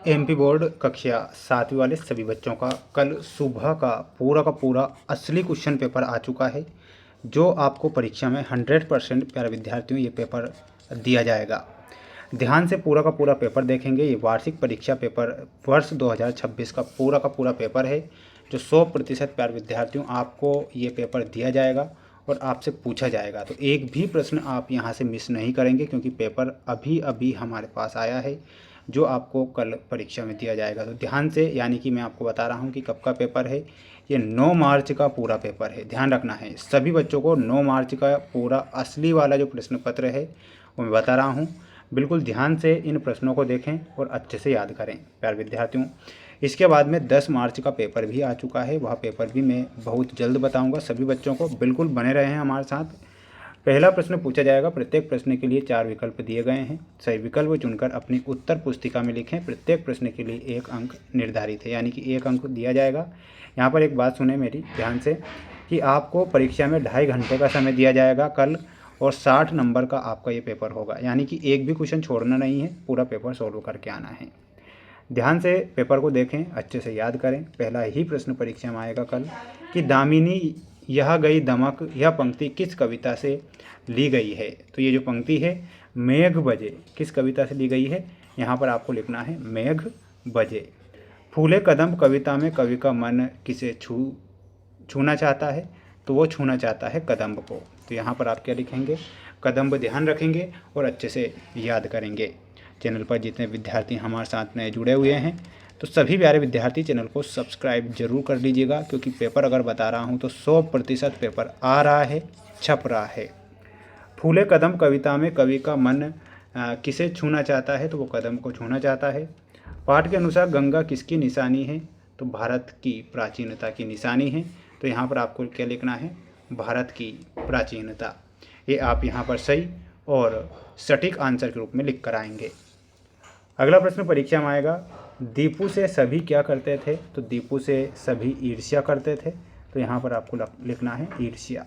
MP board कक्षा 7वीं वाले सभी बच्चों का कल सुबह का पूरा असली क्वेश्चन पेपर आ चुका है, जो आपको परीक्षा में 100% प्यारे विद्यार्थियों ये पेपर दिया जाएगा। ध्यान से पूरा का पूरा पेपर देखेंगे। ये वार्षिक परीक्षा पेपर वर्ष 2026 का पूरा पेपर है, जो 100% प्यारे विद्यार्थियों आपको ये पेपर दिया जाएगा और आपसे पूछा जाएगा। तो एक भी प्रश्न आप यहाँ से मिस नहीं करेंगे, क्योंकि पेपर अभी अभी हमारे पास आया है, जो आपको कल परीक्षा में दिया जाएगा। तो ध्यान से, यानी कि मैं आपको बता रहा हूँ कि कब का पेपर है। ये 9 मार्च का पूरा पेपर है, ध्यान रखना है सभी बच्चों को। 9 मार्च का पूरा असली वाला जो प्रश्न पत्र है वो मैं बता रहा हूँ। बिल्कुल ध्यान से इन प्रश्नों को देखें और अच्छे से याद करें प्यारे विद्यार्थियों। इसके बाद में 10 मार्च का पेपर भी आ चुका है, वह पेपर भी मैं बहुत जल्द बताऊंगा सभी बच्चों को। बिल्कुल बने रहे हैं हमारे साथ। पहला प्रश्न पूछा जाएगा। प्रत्येक प्रश्न के लिए 4 विकल्प दिए गए हैं। सही विकल्प चुनकर अपनी उत्तर पुस्तिका में लिखें। प्रत्येक प्रश्न के लिए 1 अंक निर्धारित है, यानी कि 1 अंक दिया जाएगा। यहाँ पर एक बात सुने मेरी ध्यान से, कि आपको परीक्षा में 2.5 घंटे का समय दिया जाएगा कल, और 60 नंबर का आपका ये पेपर होगा, यानी कि एक भी क्वेश्चन छोड़ना नहीं है, पूरा पेपर सॉल्व करके आना है। ध्यान से पेपर को देखें, अच्छे से याद करें। पहला ही प्रश्न परीक्षा में आएगा कल कि दामिनी यह गई दमक, यह पंक्ति किस कविता से ली गई है। तो ये जो पंक्ति है मेघ बजे, किस कविता से ली गई है, यहाँ पर आपको लिखना है मेघ बजे। फूले कदम कविता में कवि का मन किसे छूना चाहता है, तो वो छूना चाहता है कदम्ब को। तो यहाँ पर आप क्या लिखेंगे, कदम्ब ध्यान रखेंगे और अच्छे से याद करेंगे। चैनल पर जितने विद्यार्थी हमारे साथ नए जुड़े हुए हैं, तो सभी प्यारे विद्यार्थी चैनल को सब्सक्राइब जरूर कर लीजिएगा, क्योंकि पेपर अगर बता रहा हूँ तो 100% पेपर आ रहा है, छप रहा है। फूले कदम कविता में कवि का मन किसे छूना चाहता है, तो वो कदम को छूना चाहता है। पाठ के अनुसार गंगा किसकी निशानी है, तो भारत की प्राचीनता की निशानी है। तो यहाँ पर आपको क्या लिखना है, भारत की प्राचीनता। ये आप यहाँ पर सही और सटीक आंसर के रूप में लिख कर आएंगे। अगला प्रश्न परीक्षा में आएगा, दीपू से सभी क्या करते थे, तो दीपू से सभी ईर्ष्या करते थे। तो यहाँ पर आपको लिखना है ईर्ष्या।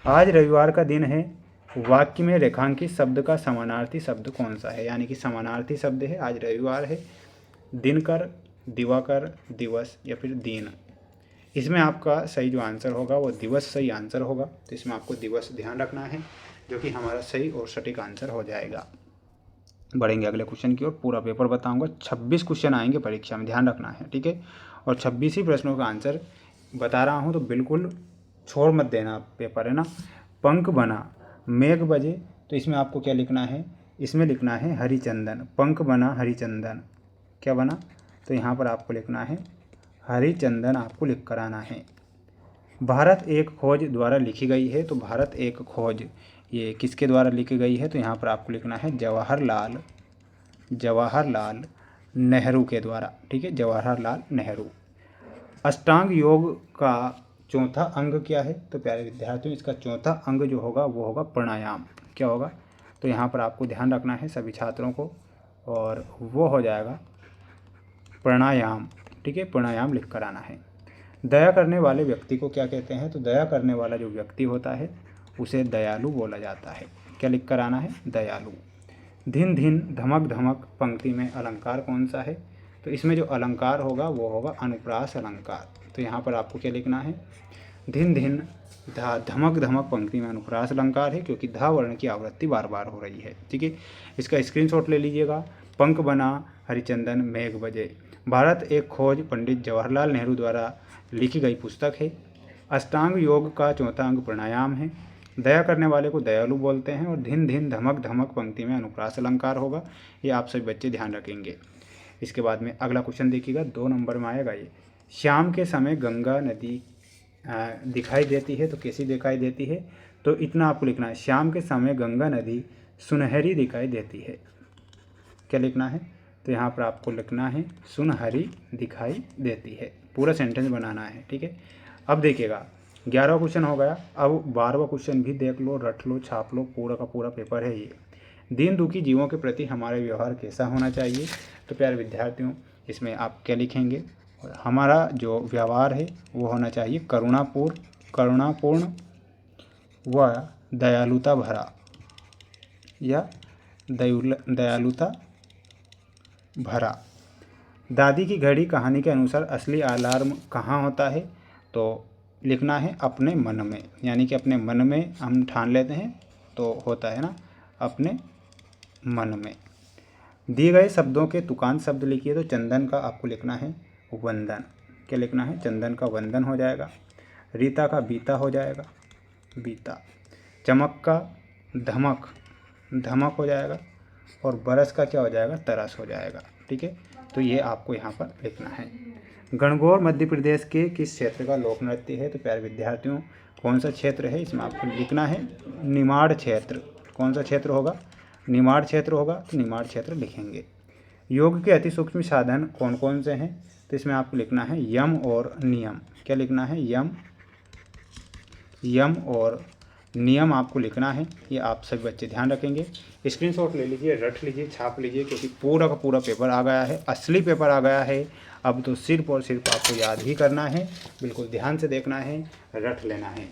आज रविवार का दिन है, वाक्य में रेखांकित शब्द का समानार्थी शब्द कौन सा है, यानी कि समानार्थी शब्द है आज रविवार है, दिनकर, दिवाकर, दिवस या फिर दीन। इसमें आपका सही जो आंसर होगा वो दिवस सही आंसर होगा। तो इसमें आपको दिवस ध्यान रखना है, जो कि हमारा सही और सटीक आंसर हो जाएगा। बढ़ेंगे अगले क्वेश्चन की ओर, पूरा पेपर बताऊंगा। 26 क्वेश्चन आएंगे परीक्षा में, ध्यान रखना है, ठीक है। और 26 ही प्रश्नों का आंसर बता रहा हूँ, तो बिल्कुल छोड़ मत देना पेपर, है ना। पंख बना मेघ बजे, तो इसमें आपको क्या लिखना है, इसमें लिखना है हरिचंदन। पंख बना हरिचंदन, क्या बना, तो यहाँ पर आपको लिखना है हरिचंदन, आपको लिख कर आना है। भारत एक खोज द्वारा लिखी गई है, तो भारत एक खोज ये किसके द्वारा लिखी गई है, तो यहाँ पर आपको लिखना है जवाहरलाल नेहरू के द्वारा, ठीक है, जवाहरलाल नेहरू। अष्टांग योग का चौथा अंग क्या है, तो प्यारे विद्यार्थियों इसका चौथा अंग जो होगा वो होगा प्राणायाम। क्या होगा, तो यहाँ पर आपको ध्यान रखना है सभी छात्रों को, और वो हो जाएगा प्राणायाम, ठीक है, प्राणायाम लिख कर आना है। दया करने वाले व्यक्ति को क्या कहते हैं, तो दया करने वाला जो व्यक्ति होता है उसे दयालु बोला जाता है। क्या लिख कर आना है, दयालु। धिन धिन धमक धमक पंक्ति में अलंकार कौन सा है, तो इसमें जो अलंकार होगा वो होगा अनुप्रास अलंकार। तो यहाँ पर आपको क्या लिखना है, धिन धिन धमक धमक पंक्ति में अनुप्रास अलंकार है, क्योंकि धा वर्ण की आवृत्ति बार बार हो रही है, ठीक है। इसका स्क्रीनशॉट ले लीजिएगा। पंख बना हरिचंदन मेघ बजे, भारत एक खोज पंडित जवाहरलाल नेहरू द्वारा लिखी गई पुस्तक है। अष्टांग योग का चौथा अंग प्राणायाम है। दया करने वाले को दयालु बोलते हैं, और धिन धिन धमक धमक पंक्ति में अनुप्रास अलंकार होगा। ये आप सभी बच्चे ध्यान रखेंगे। इसके बाद में अगला क्वेश्चन देखिएगा, 2 नंबर में आएगा ये। शाम के समय गंगा नदी दिखाई देती है, तो कैसी दिखाई देती है, तो इतना आपको लिखना है, शाम के समय गंगा नदी सुनहरी दिखाई देती है। क्या लिखना है, तो यहाँ पर आपको लिखना है सुनहरी दिखाई देती है, पूरा सेंटेंस बनाना है, ठीक है। अब देखिएगा 11वां क्वेश्चन हो गया। अब 12वां क्वेश्चन भी देख लो, रट लो, छाप लो, पूरा का पूरा पेपर है ये। दीन दुखी जीवों के प्रति हमारा व्यवहार कैसा होना चाहिए, तो प्यारे विद्यार्थियों इसमें आप क्या लिखेंगे, और हमारा जो व्यवहार है वो होना चाहिए करुणापूर्ण व दयालुता भरा, या दयालुता भरा। दादी की घड़ी कहानी के अनुसार असली अलार्म कहाँ होता है? तो लिखना है अपने मन में, यानी कि अपने मन में हम ठान लेते हैं तो होता है ना अपने मन में। दिए गए शब्दों के तुकांत शब्द लिखिए। तो चंदन का आपको लिखना है वंदन। क्या लिखना है? चंदन का वंदन हो जाएगा। रीता का बीता हो जाएगा, बीता। चमक का धमक, धमक हो जाएगा। और बरस का क्या हो जाएगा? तरस हो जाएगा। ठीक है, तो ये आपको यहाँ पर लिखना है। गणगौर मध्य प्रदेश के किस क्षेत्र का लोक नृत्य है? तो प्यारे विद्यार्थियों, कौन सा क्षेत्र है इसमें आपको लिखना है? निमाड़ क्षेत्र। कौन सा क्षेत्र होगा? निमाड़ क्षेत्र होगा, तो निमाड़ क्षेत्र लिखेंगे। योग के अति सूक्ष्म साधन कौन कौन से हैं? तो इसमें आपको लिखना है यम और नियम। क्या लिखना है? यम और नियम आपको लिखना है। ये आप सभी बच्चे ध्यान रखेंगे। स्क्रीनशॉट ले लीजिए, रट लीजिए, छाप लीजिए, क्योंकि पूरा का पूरा पेपर आ गया है, असली पेपर आ गया है। अब तो सिर्फ और सिर्फ आपको याद ही करना है, बिल्कुल ध्यान से देखना है, रट लेना है।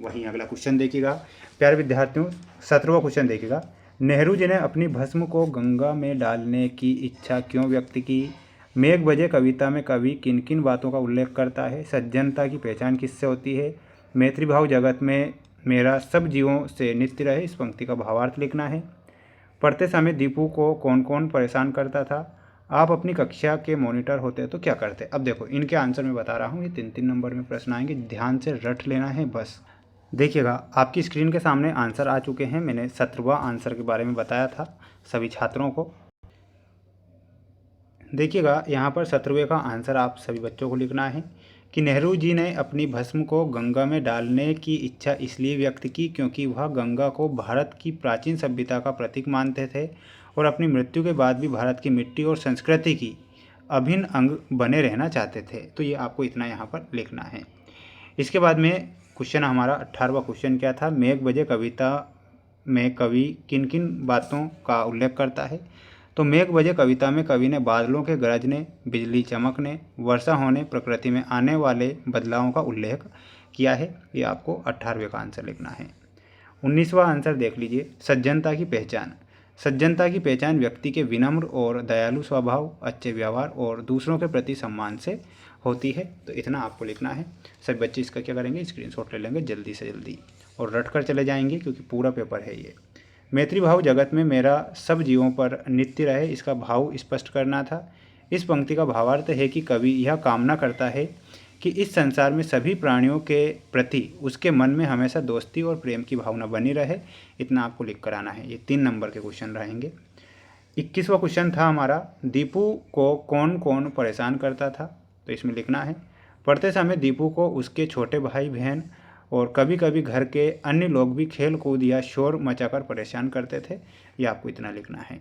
वहीं अगला क्वेश्चन देखिएगा प्यारे विद्यार्थियों, 17वां क्वेश्चन देखिएगा। नेहरू जी ने अपनी भस्म को गंगा में डालने की इच्छा क्यों व्यक्त की? मेघ बजे कविता में कवि किन किन बातों का उल्लेख करता है? सज्जनता की पहचान किससे होती है? मैत्री भाव जगत में मेरा सब जीवों से नित्य रहे, इस पंक्ति का भावार्थ लिखना है। पढ़ते समय दीपू को कौन कौन परेशान करता था? आप अपनी कक्षा के मॉनिटर होते तो क्या करते? अब देखो इनके आंसर मैं बता रहा हूँ, ये 3-3 नंबर में प्रश्न आएंगे, ध्यान से रट लेना है बस। देखिएगा आपकी स्क्रीन के सामने आंसर आ चुके हैं। मैंने 17वां आंसर के बारे में बताया था सभी छात्रों को। देखिएगा यहाँ पर 17वें का आंसर आप सभी बच्चों को लिखना है कि नेहरू जी ने अपनी भस्म को गंगा में डालने की इच्छा इसलिए व्यक्त की क्योंकि वह गंगा को भारत की प्राचीन सभ्यता का प्रतीक मानते थे और अपनी मृत्यु के बाद भी भारत की मिट्टी और संस्कृति की अभिन्न अंग बने रहना चाहते थे। तो ये आपको इतना यहाँ पर लिखना है। इसके बाद में क्वेश्चन हमारा 18वां क्वेश्चन क्या था? मेघ बजे कविता में कवि किन किन बातों का उल्लेख करता है? तो मेघ बजे कविता में कवि ने बादलों के गरजने, बिजली चमकने, वर्षा होने, प्रकृति में आने वाले बदलावों का उल्लेख किया है। ये आपको 18वें का आंसर लिखना है। 19वां आंसर देख लीजिए, सज्जनता की पहचान। सज्जनता की पहचान व्यक्ति के विनम्र और दयालु स्वभाव, अच्छे व्यवहार और दूसरों के प्रति सम्मान से होती है। तो इतना आपको लिखना है। सभी बच्चे इसका क्या करेंगे? स्क्रीनशॉट ले लेंगे जल्दी से जल्दी और रट कर चले जाएंगे, क्योंकि पूरा पेपर है ये। मैत्री भाव जगत में मेरा सब जीवों पर नित्य रहे, इसका भाव स्पष्ट करना था। इस पंक्ति का भावार्थ है कि कवि यह कामना करता है कि इस संसार में सभी प्राणियों के प्रति उसके मन में हमेशा दोस्ती और प्रेम की भावना बनी रहे। इतना आपको लिख कर आना है। ये 3 नंबर के क्वेश्चन रहेंगे। 21वां क्वेश्चन था हमारा, दीपू को कौन कौन परेशान करता था? तो इसमें लिखना है, पढ़ते समय दीपू को उसके छोटे भाई बहन और कभी कभी घर के अन्य लोग भी खेल कूद या शोर मचाकर परेशान करते थे। ये आपको इतना लिखना है।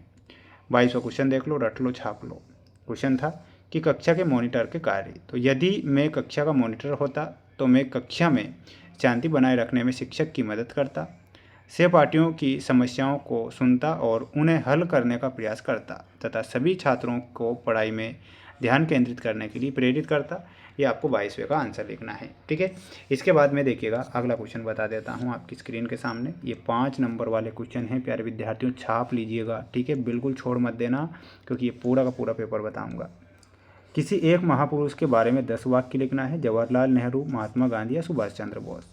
22वां क्वेश्चन देख लो, रट लो, छाप लो। क्वेश्चन था कि कक्षा के मॉनिटर के कार्य। तो यदि मैं कक्षा का मॉनिटर होता तो मैं कक्षा में शांति बनाए रखने में शिक्षक की मदद करता, सहपाठियों की समस्याओं को सुनता और उन्हें हल करने का प्रयास करता तथा सभी छात्रों को पढ़ाई में ध्यान केंद्रित करने के लिए प्रेरित करता। ये आपको 22वें का आंसर लिखना है। ठीक है, इसके बाद में देखिएगा अगला क्वेश्चन बता देता हूँ आपकी स्क्रीन के सामने। ये 5 नंबर वाले क्वेश्चन हैं प्यारे विद्यार्थियों, छाप लीजिएगा। ठीक है, बिल्कुल छोड़ मत देना, क्योंकि ये पूरा का पूरा पेपर बताऊँगा। किसी एक महापुरुष के बारे में 10 वाक्य लिखना है। जवाहरलाल नेहरू, महात्मा गांधी या सुभाष चंद्र बोस।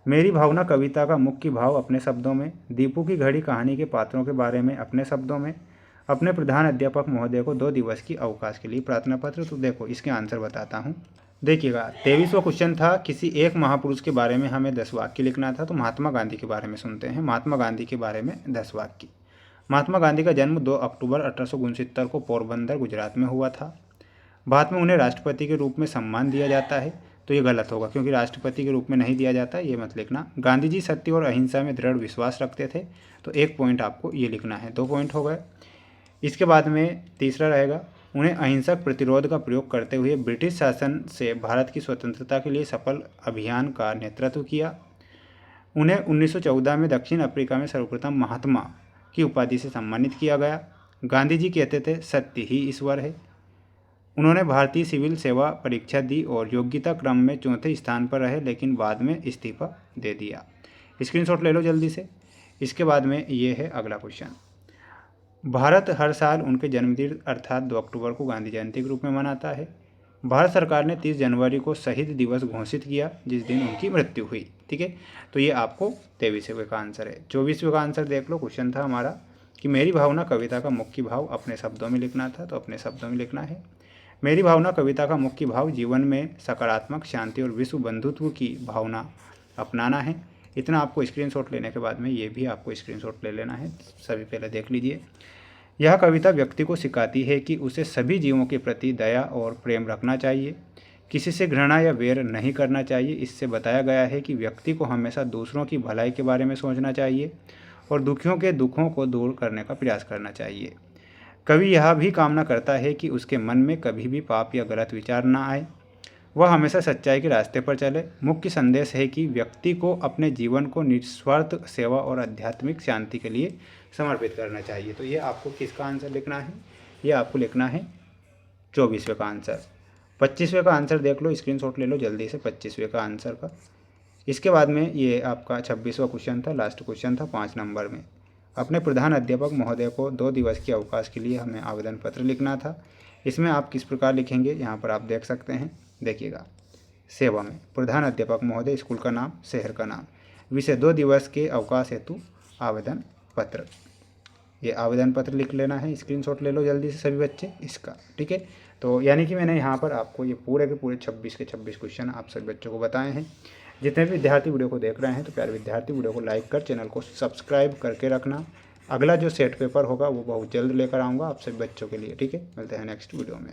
मेरी भावना कविता का मुख्य भाव अपने शब्दों में। दीपू की घड़ी कहानी के पात्रों के बारे में अपने शब्दों में। अपने प्रधान अध्यापक महोदय को 2 दिवस की अवकाश के लिए प्रार्थना पत्र। तो देखो इसके आंसर बताता हूँ। देखिएगा 23वां क्वेश्चन था, किसी एक महापुरुष के बारे में हमें 10 वाक्य लिखना था। तो महात्मा गांधी के बारे में सुनते हैं। महात्मा गांधी के बारे में 10 वाक्य। महात्मा गांधी का जन्म 2 अक्टूबर 1869 को पोरबंदर गुजरात में हुआ था। बाद में उन्हें राष्ट्रपति के रूप में सम्मान दिया जाता है। तो ये गलत होगा, क्योंकि राष्ट्रपति के रूप में नहीं दिया जाता, ये मत लिखना। गांधी जी सत्य और अहिंसा में दृढ़ विश्वास रखते थे। तो 1 पॉइंट आपको ये लिखना है, 2 पॉइंट हो गए। इसके बाद में तीसरा रहेगा, उन्हें अहिंसक प्रतिरोध का प्रयोग करते हुए ब्रिटिश शासन से भारत की स्वतंत्रता के लिए सफल अभियान का नेतृत्व किया। उन्हें 1914 में दक्षिण अफ्रीका में सर्वप्रथम महात्मा की उपाधि से सम्मानित किया गया। गांधी जी कहते थे सत्य ही ईश्वर है। उन्होंने भारतीय सिविल सेवा परीक्षा दी और योग्यता क्रम में 4थे स्थान पर रहे, लेकिन बाद में इस्तीफा दे दिया। स्क्रीनशॉट ले लो जल्दी से। इसके बाद में ये है अगला क्वेश्चन। भारत हर साल उनके जन्मदिन अर्थात 2 अक्टूबर को गांधी जयंती के रूप में मनाता है। भारत सरकार ने 30 जनवरी को शहीद दिवस घोषित किया, जिस दिन उनकी मृत्यु हुई। ठीक है, तो ये आपको 23वें का आंसर है। 24वें का आंसर देख लो। क्वेश्चन था हमारा कि मेरी भावना कविता का मुख्य भाव अपने शब्दों में लिखना था, तो अपने शब्दों में लिखना है। मेरी भावना कविता का मुख्य भाव जीवन में सकारात्मक, शांति और विश्व बंधुत्व की भावना अपनाना है। इतना आपको स्क्रीनशॉट लेने के बाद में ये भी आपको स्क्रीनशॉट ले लेना है। सभी पहले देख लीजिए। यह कविता व्यक्ति को सिखाती है कि उसे सभी जीवों के प्रति दया और प्रेम रखना चाहिए, किसी से घृणा या वैर नहीं करना चाहिए। इससे बताया गया है कि व्यक्ति को हमेशा दूसरों की भलाई के बारे में सोचना चाहिए और दुखियों के दुखों को दूर करने का प्रयास करना चाहिए। कवि यह भी कामना करता है कि उसके मन में कभी भी पाप या गलत विचार न आए, वह हमेशा सच्चाई के रास्ते पर चले। मुख्य संदेश है कि व्यक्ति को अपने जीवन को निस्वार्थ सेवा और आध्यात्मिक शांति के लिए समर्पित करना चाहिए। तो ये आपको किसका आंसर लिखना है? ये आपको लिखना है 24वें का आंसर। 25वें का आंसर देख लो, स्क्रीनशॉट ले लो जल्दी से 25वें का आंसर का। इसके बाद में ये आपका 26वां क्वेश्चन था, लास्ट क्वेश्चन था 5 नंबर में। अपने प्रधान अध्यापक महोदय को 2 दिवस के अवकाश के लिए हमें आवेदन पत्र लिखना था। इसमें आप किस प्रकार लिखेंगे, यहाँ पर आप देख सकते हैं। देखिएगा, सेवा में प्रधान अध्यापक महोदय, स्कूल का नाम, शहर का नाम, विषय 2 दिवस के अवकाश हेतु आवेदन पत्र। ये आवेदन पत्र लिख लेना है, स्क्रीनशॉट ले लो जल्दी से सभी बच्चे इसका। ठीक है, तो यानी कि मैंने यहाँ पर आपको ये पूरे के पूरे 26 के 26 क्वेश्चन आप सभी बच्चों को बताए हैं। जितने भी विद्यार्थी वीडियो को देख रहे हैं तो प्यारे विद्यार्थी वीडियो को लाइक कर चैनल को सब्सक्राइब करके रखना। अगला जो सेट पेपर होगा वो बहुत जल्द लेकर आऊँगा आप सभी बच्चों के लिए। ठीक है, मिलते हैं नेक्स्ट वीडियो में।